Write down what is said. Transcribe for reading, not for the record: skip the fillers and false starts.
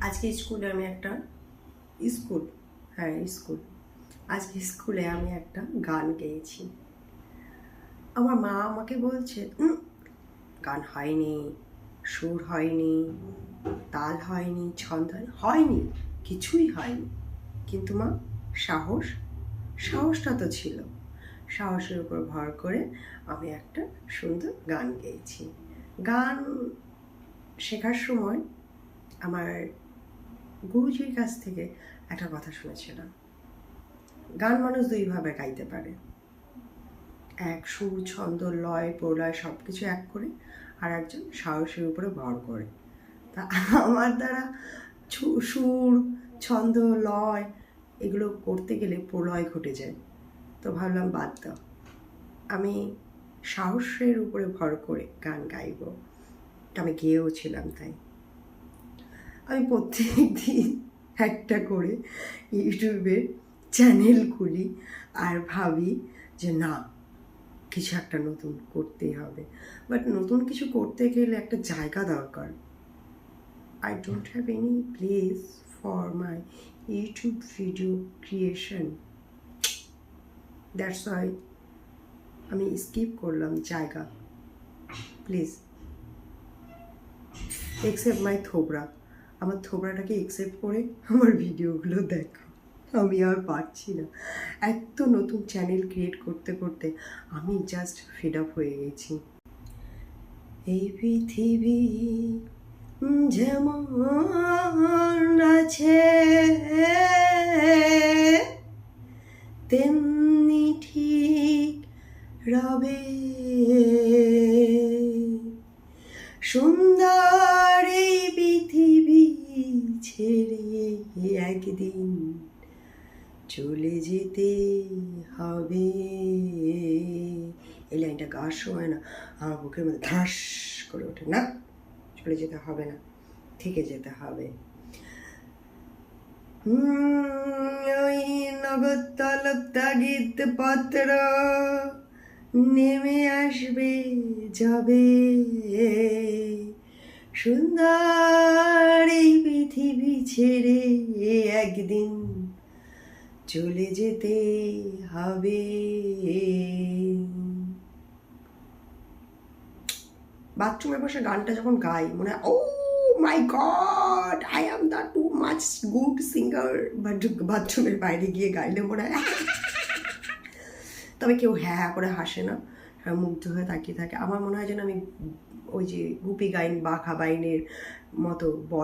আজকে স্কুলে আমি একটা আজকে স্কুলে আমি একটা গান গেয়েছি। আমার মা আমাকে বলছে গান হয়নি, সুর হয়নি, তাল হয়নি, ছন্দ হয়নি, কিছুই হয়নি। কিন্তু মা সাহসটা তো ছিল। সাহসের উপর ভর করে আমি একটা সুন্দর গান গেয়েছি। গান শেখার সময় আমার গুরুজির কাছ থেকে একটা কথা শুনেছিলাম, গান মানুষ দুইভাবে গাইতে পারে, এক সুর, ছন্দ, লয়, প্রলয় সব কিছু এক করে, আর একজন সাহসের উপরে ভর করে। তা আমার দ্বারা সুর, ছন্দ, লয় এগুলো করতে গেলে প্রলয় ঘটে যায়। তো ভাবলাম বাদ দাও, আমি সাহসের উপরে ভর করে গান গাইব। আমি গেয়েও ছিলাম। তাই আমি প্রত্যেক দিন একটা করে ইউটিউবের চ্যানেল খুলি আর ভাবি যে না, কিছু একটা নতুন করতেই হবে। বাট নতুন কিছু করতে গেলে একটা জায়গা দরকার। I don't have any place for my YouTube video creation. That's why আমি স্কিপ করলাম জায়গা। Please accept my থোবরা। আমার থোবরাটাকে একসেপ্ট করে আমার ভিডিওগুলো দেখো। আমি আর পারছি না, এত নতুন চ্যানেল ক্রিয়েট করতে করতে আমি জাস্ট ফিড আপ হয়ে গেছি। এই পৃথিবী যেমন আছে তেমনি ঠিক রবে, সুন্দর এই পৃথিবী ছেড়ে একদিন চলে যেতে হবে। এই লাইনটা গাওয়ার সময় না আমার বুকের মধ্যে ধাস করে ওঠে, না চলে যেতে হবে না, থেকে যেতে হবে। ওই নগদ তলব তাগিদ পত্র নেমে আসবে যাবে, সুন্দর এই পৃথিবী ছেড়ে একদিন চলে যেতে হবে। বাথরুমে বসে গানটা যখন গাই মনে হয় oh my god, I am the too much good singer. But বাথরুমের বাইরে গিয়ে গাইলে মনে হয় তবে কেউ হ্যাঁ হ্যাঁ করে হাসে না, মুগ্ধ হয়ে তাকিয়ে থাকে। আমার মনে হয় যেন আমি ওই যে গুপি গাইন, বাঘা বাইনের মতো বড়